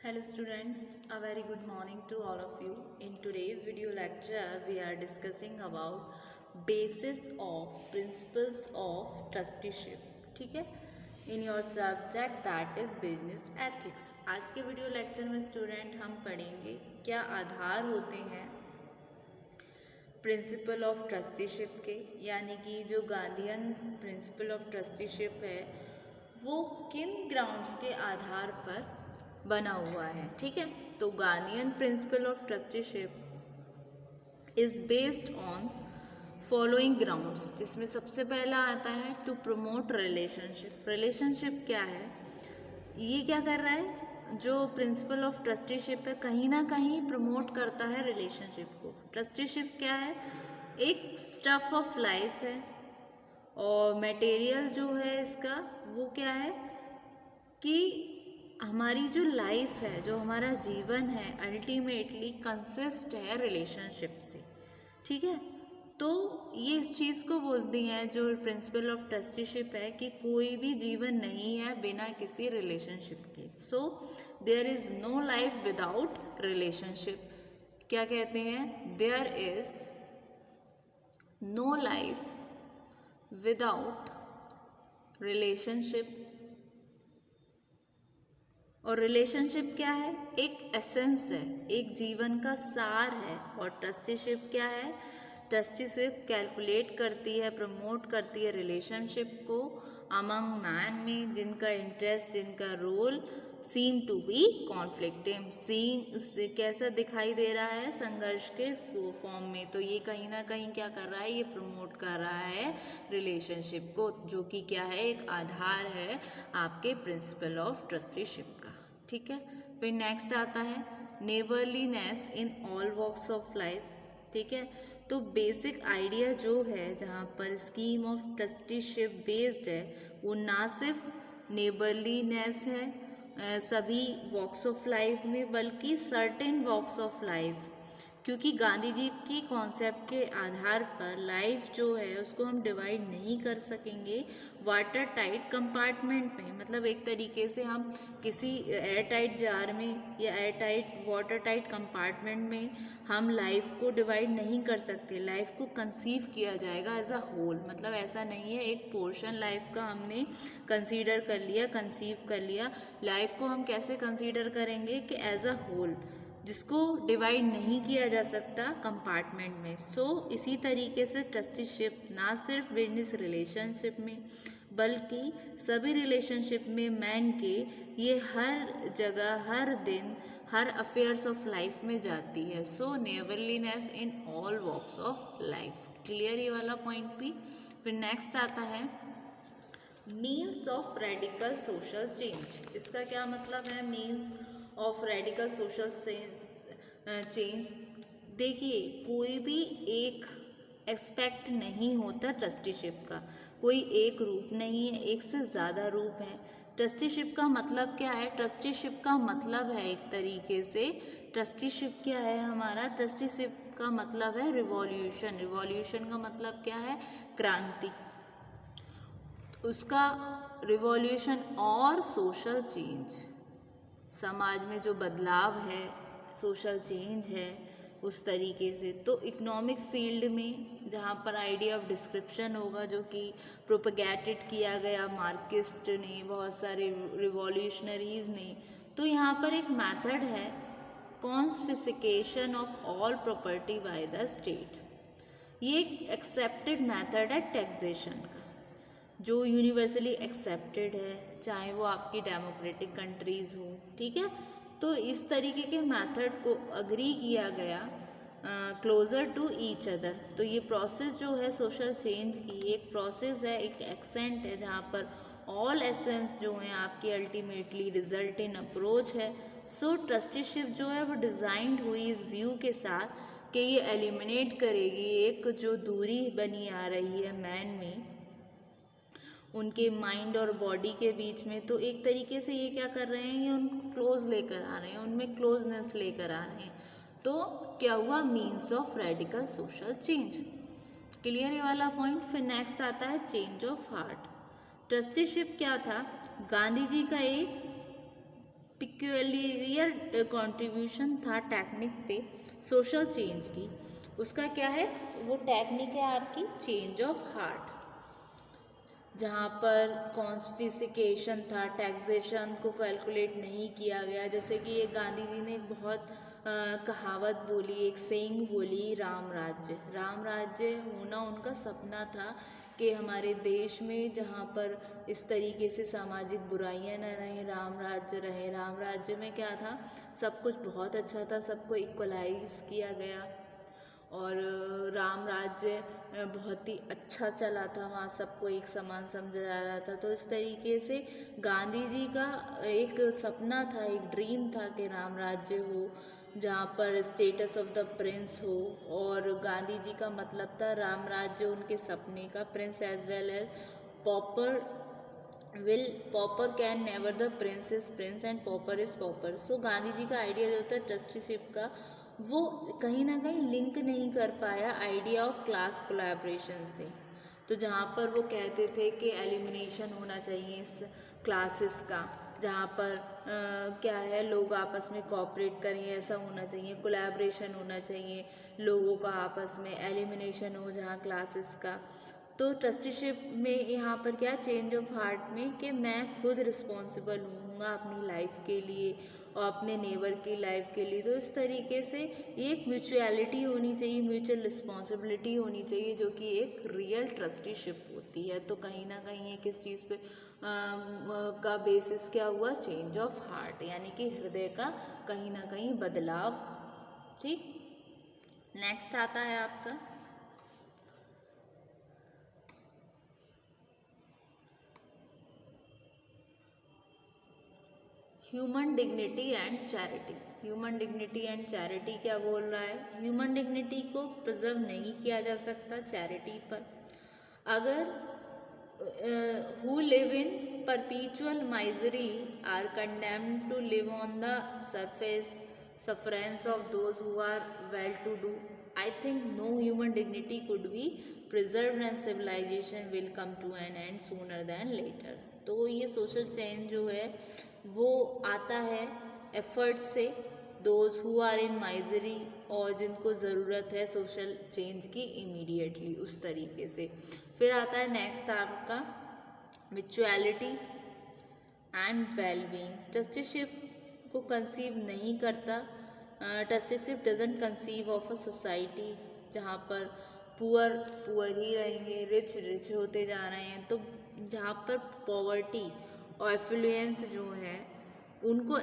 Hello students, a very good morning to all of you. In today's video lecture, we are discussing about basis of principles of trusteeship. ठीक है? In your subject that is business ethics. आज के video lecture में student हम पढ़ेंगे क्या आधार होते हैं प्रिंसिपल ऑफ ट्रस्टीशिप के, यानी कि जो गांधीयन प्रिंसिपल ऑफ ट्रस्टीशिप है वो किन ग्राउंड्स के आधार पर बना हुआ है। ठीक है, तो Gandhian principal of trusteeship is based on following grounds, जिसमें सबसे पहला आता है टू प्रमोट रिलेशनशिप। रिलेशनशिप क्या है, ये क्या कर रहा है, जो प्रिंसिपल ऑफ ट्रस्टीशिप है कहीं ना कहीं प्रमोट करता है रिलेशनशिप को। ट्रस्टीशिप क्या है, एक स्टफ ऑफ लाइफ है और मटेरियल जो है इसका वो क्या है कि हमारी जो लाइफ है, जो हमारा जीवन है, अल्टीमेटली कंसिस्ट है रिलेशनशिप से। ठीक है, तो ये इस चीज़ को बोलती हैं जो प्रिंसिपल ऑफ ट्रस्टीशिप है कि कोई भी जीवन नहीं है बिना किसी रिलेशनशिप के। So there is no life without relationship. क्या कहते हैं, there is no life without relationship. और रिलेशनशिप क्या है, एक एसेंस है, एक जीवन का सार है। और ट्रस्टीशिप क्या है, ट्रस्टीशिप कैलकुलेट करती है, प्रमोट करती है रिलेशनशिप को अमंग मैन में जिनका इंटरेस्ट, जिनका role seem to be conflicting. Seem कैसा दिखाई दे रहा है, संघर्ष के फॉर्म में। तो ये कहीं ना कहीं क्या कर रहा है, ये प्रमोट कर रहा है रिलेशनशिप को, जो कि क्या है, एक आधार है आपके प्रिंसिपल ऑफ ट्रस्टीशिप का। ठीक है, फिर नेक्स्ट आता है neighbourliness in all walks of life. ठीक है, तो बेसिक आइडिया जो है जहाँ पर स्कीम ऑफ ट्रस्टीशिप बेस्ड है वो ना सिर्फ नेबरलीनेस है सभी वॉक्स ऑफ लाइफ में, बल्कि सर्टेन वॉक्स ऑफ लाइफ, क्योंकि गांधी जी की कॉन्सेप्ट के आधार पर लाइफ जो है उसको हम डिवाइड नहीं कर सकेंगे वाटर टाइट कंपार्टमेंट में। मतलब एक तरीके से हम किसी एयर टाइट जार में या air tight water tight compartment में हम लाइफ को डिवाइड नहीं कर सकते। लाइफ को कंसीव किया जाएगा एज अ होल, मतलब ऐसा नहीं है एक पोर्शन लाइफ का हमने कंसीडर कर लिया, कंसीव कर लिया। लाइफ को हम कैसे कंसीडर करेंगे कि एज अ होल, जिसको डिवाइड नहीं किया जा सकता कंपार्टमेंट में। सो इसी तरीके से ट्रस्टीशिप ना सिर्फ बिजनेस रिलेशनशिप में बल्कि सभी रिलेशनशिप में मैन के ये हर जगह, हर दिन, हर अफेयर्स ऑफ लाइफ में जाती है। So neighbourliness in all walks of life. Clear ये वाला पॉइंट भी। फिर नेक्स्ट आता है means of radical social change. इसका क्या मतलब है, means of radical social change. देखिए, कोई भी एक एक्सपेक्ट नहीं होता ट्रस्टीशिप का, कोई एक रूप नहीं है, एक से ज़्यादा रूप है। ट्रस्टीशिप का मतलब क्या है, ट्रस्टीशिप का मतलब है एक तरीके से, ट्रस्टीशिप क्या है हमारा, ट्रस्टीशिप का मतलब है रिवॉल्यूशन। रिवॉल्यूशन का मतलब क्या है, क्रांति, उसका रिवॉल्यूशन और सोशल चेंज, समाज में जो बदलाव है, सोशल चेंज है उस तरीके से। तो इकोनॉमिक फील्ड में जहाँ पर आइडिया ऑफ डिस्क्रिप्शन होगा जो कि प्रोपगेटेड किया गया मार्क्सिस्ट ने, बहुत सारे रिवॉल्यूशनरीज ने, तो यहाँ पर एक मेथड है confiscation of all property by the state. ये एक एक्सेप्टेड मेथड है टैक्सेशन का, जो यूनिवर्सली एक्सेप्टेड है, चाहे वो आपकी डेमोक्रेटिक कंट्रीज़ हो। ठीक है, तो इस तरीके के मेथड को अग्री किया गया क्लोज़र टू ईच अदर। तो ये प्रोसेस जो है सोशल चेंज की, एक प्रोसेस है, एक एक्सेंट है जहाँ पर ऑल एसेंस जो हैं आपकी अल्टीमेटली रिजल्ट इन अप्रोच है। सो ट्रस्टीशिप जो है वो डिज़ाइंड हुई इस व्यू के साथ कि ये एलिमिनेट करेगी एक जो दूरी बनी आ रही है मैन में, उनके माइंड और बॉडी के बीच में। तो एक तरीके से ये क्या कर रहे हैं, ये उनको क्लोज लेकर आ रहे हैं, उनमें क्लोजनेस लेकर आ रहे हैं। तो क्या हुआ, means of radical social change. Clear ये वाला पॉइंट। फिर नेक्स्ट आता है चेंज ऑफ हार्ट। ट्रस्टीशिप क्या था, गांधी जी का एक पिक्यूलियर कंट्रीब्यूशन था टेक्निक पे सोशल चेंज की। उसका क्या है, वो टेक्निक है आपकी चेंज ऑफ हार्ट, जहाँ पर कॉन्फिस्केशन था, टैक्सेशन को कैलकुलेट नहीं किया गया। जैसे कि ये गांधी जी ने एक बहुत कहावत बोली, एक सेइंग बोली, राम राज्य। राम राज्य होना उनका सपना था कि हमारे देश में जहाँ पर इस तरीके से सामाजिक बुराइयां न रहें, राम राज्य रहे। राम राज्य में क्या था, सब कुछ बहुत अच्छा था, सबको इक्वलाइज किया गया और राम राज्य बहुत ही अच्छा चला था, वहाँ सबको एक समान समझा जा रहा था। तो इस तरीके से गांधी जी का एक सपना था, एक ड्रीम था कि राम राज्य हो जहाँ पर स्टेटस ऑफ द प्रिंस हो। और गांधी जी का मतलब था राम राज्य उनके सपने का, prince as well as pauper pauper can never the prince is prince and pauper is pauper. So Gandhi ji का आइडिया जो था ट्रस्टीशिप का, वो कहीं ना कहीं लिंक नहीं कर पाया आइडिया ऑफ क्लास कोलैबोरेशन से। तो जहाँ पर वो कहते थे कि एलिमिनेशन होना चाहिए इस क्लासेस का, जहाँ पर क्या है, लोग आपस में कोऑपरेट करें, ऐसा होना चाहिए, कोलैबोरेशन होना चाहिए लोगों का आपस में, एलिमिनेशन हो जहाँ क्लासेस का। तो ट्रस्टीशिप में यहाँ पर क्या, चेंज ऑफ हार्ट में कि मैं खुद रिस्पॉन्सिबल हूँगा अपनी लाइफ के लिए और अपने नेबर की लाइफ के लिए। तो इस तरीके से ये एक म्यूचुअलिटी होनी चाहिए, म्यूचुअल रिस्पॉन्सिबिलिटी होनी चाहिए, जो कि एक रियल ट्रस्टीशिप होती है। तो कहीं ना कहीं ये किस चीज़ पे का बेसिस क्या हुआ, चेंज ऑफ हार्ट, यानी कि हृदय का कहीं ना कहीं बदलाव। ठीक, नेक्स्ट आता है आपका human dignity and charity. Human dignity and charity क्या बोल रहा है, ह्यूमन डिग्निटी को प्रिजर्व नहीं किया जा सकता चैरिटी पर। अगर who live in perpetual misery are condemned to live on the surface sufferance of those who are well to do, I think no human dignity could be preserved and civilization will come to an end sooner than later। तो ये social change जो है वो आता है effort से, those who are in misery, और जिनको ज़रूरत है सोशल चेंज की इमीडिएटली, उस तरीके से। फिर आता है नेक्स्ट आपका म्यूचुअलिटी एंड वेलबींग। ट्रस्टीशिप को कंसीव नहीं करता, trusteeship doesn't conceive of a society जहाँ पर पुअर पुअर ही रहेंगे, रिच रिच होते जा रहे हैं। तो जहाँ पर पॉवर्टी और एफ्लुएंस जो है उनको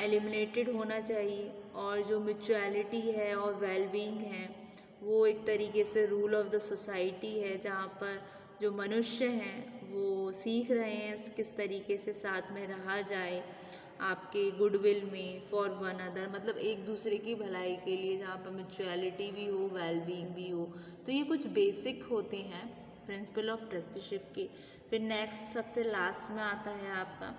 एलिमिनेटेड होना चाहिए, और जो म्यूचुअलिटी है और वेलबींग है वो एक तरीके से रूल ऑफ द सोसाइटी है, जहाँ पर जो मनुष्य हैं वो सीख रहे हैं किस तरीके से साथ में रहा जाए आपके गुडविल में, फॉर वन अदर, मतलब एक दूसरे की भलाई के लिए, जहाँ पर म्यूचुअलिटी भी हो, वेलबींग भी हो। तो ये कुछ बेसिक होते हैं प्रिंसिपल ऑफ ट्रस्टीशिप के। फिर नेक्स्ट सबसे लास्ट में आता है आपका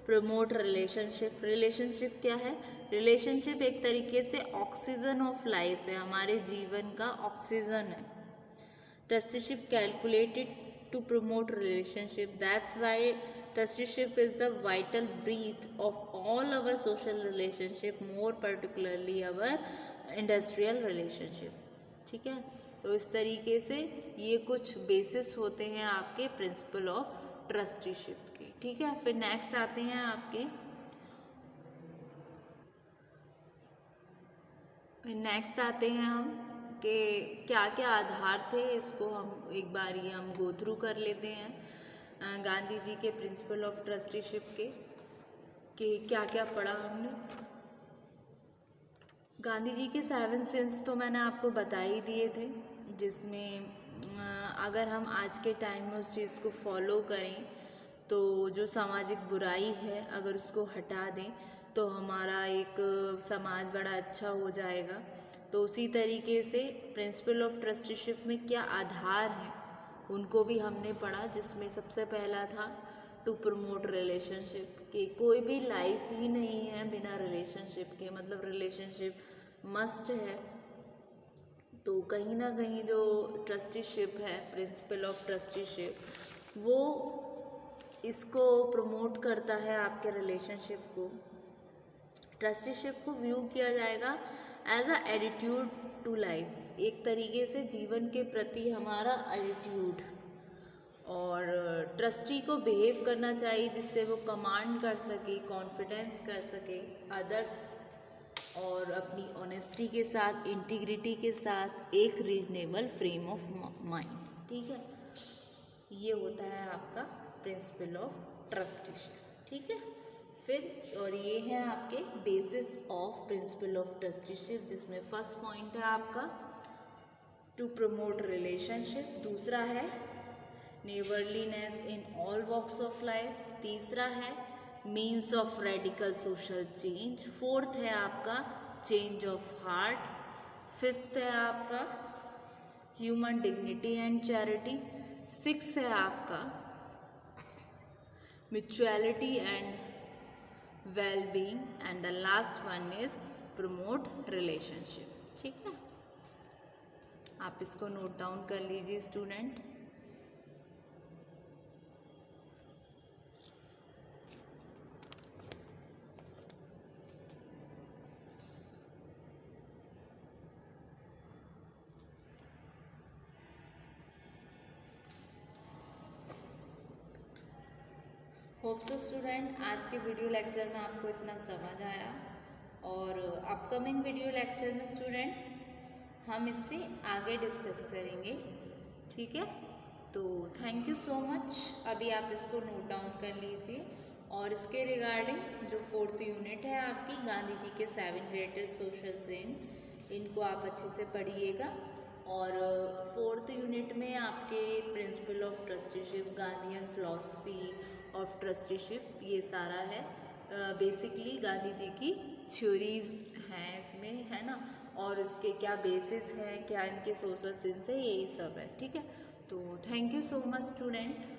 प्रमोट रिलेशनशिप। रिलेशनशिप क्या है, रिलेशनशिप एक तरीके से ऑक्सीजन ऑफ लाइफ है, हमारे जीवन का ऑक्सीजन है। Trusteeship calculated to promote relationship, that's why trusteeship is the vital breath of all our social relationship, more particularly our industrial relationship. ठीक है, तो इस तरीके से ये कुछ बेसिस होते हैं आपके प्रिंसिपल ऑफ ट्रस्टीशिप के। ठीक है, फिर नेक्स्ट आते हैं आपके हम कि क्या क्या आधार थे, इसको हम एक बार ये हम गो थ्रू कर लेते हैं गांधी जी के प्रिंसिपल ऑफ ट्रस्टीशिप के, कि क्या क्या पढ़ा हमने। गांधी जी के 7 सिंस तो मैंने आपको बता ही दिए थे, जिसमें अगर हम आज के टाइम में उस चीज़ को फॉलो करें तो जो सामाजिक बुराई है अगर उसको हटा दें तो हमारा एक समाज बड़ा अच्छा हो जाएगा। तो उसी तरीके से प्रिंसिपल ऑफ ट्रस्टीशिप में क्या आधार हैं उनको भी हमने पढ़ा, जिसमें सबसे पहला था टू प्रमोट रिलेशनशिप, कि कोई भी लाइफ ही नहीं है बिना रिलेशनशिप के, मतलब रिलेशनशिप मस्ट है। तो कहीं ना कहीं जो ट्रस्टीशिप है, प्रिंसिपल ऑफ ट्रस्टीशिप, वो इसको प्रमोट करता है आपके रिलेशनशिप को। ट्रस्टीशिप को व्यू किया जाएगा as a attitude to life, एक तरीके से जीवन के प्रति हमारा एटीट्यूड। और ट्रस्टी को बिहेव करना चाहिए जिससे वो कमांड कर सके, कॉन्फिडेंस कर सके अदर्स, और अपनी ऑनेस्टी के साथ, इंटीग्रिटी के साथ, एक रीजनेबल फ्रेम ऑफ माइंड। ठीक है, ये होता है आपका प्रिंसिपल ऑफ ट्रस्टीशिप। ठीक है, फिर और ये है आपके basis of principle of trusteeship, जिसमें फर्स्ट पॉइंट है आपका टू प्रमोट रिलेशनशिप, दूसरा है neighbourliness in all walks of life, तीसरा है means of radical social change, fourth है आपका चेंज ऑफ हार्ट, फिफ्थ है आपका human dignity and charity, six है आपका mutuality and wellbeing, and the last one is promote relationship. ठीक है, आप इसको नोट डाउन कर लीजिए स्टूडेंट। होप सो स्टूडेंट आज के वीडियो लेक्चर में आपको इतना समझ आया, और अपकमिंग वीडियो लेक्चर में स्टूडेंट हम इससे आगे डिस्कस करेंगे। ठीक है, तो थैंक यू सो मच। अभी आप इसको नोट डाउन कर लीजिए, और इसके रिगार्डिंग जो फोर्थ यूनिट है आपकी गांधी जी के 7 ग्रेटेस्ट सोशल sin, इनको आप अच्छे से पढ़िएगा। और फोर्थ यूनिट में आपके principal of trusteeship, Gandhian philosophy of trusteeship, ये सारा है। बेसिकली गांधी जी की थ्योरीज हैं इसमें, है ना, और इसके क्या बेसिस हैं, क्या इनके सोशल सिंस है, यही सब है। ठीक है, तो thank you so much student.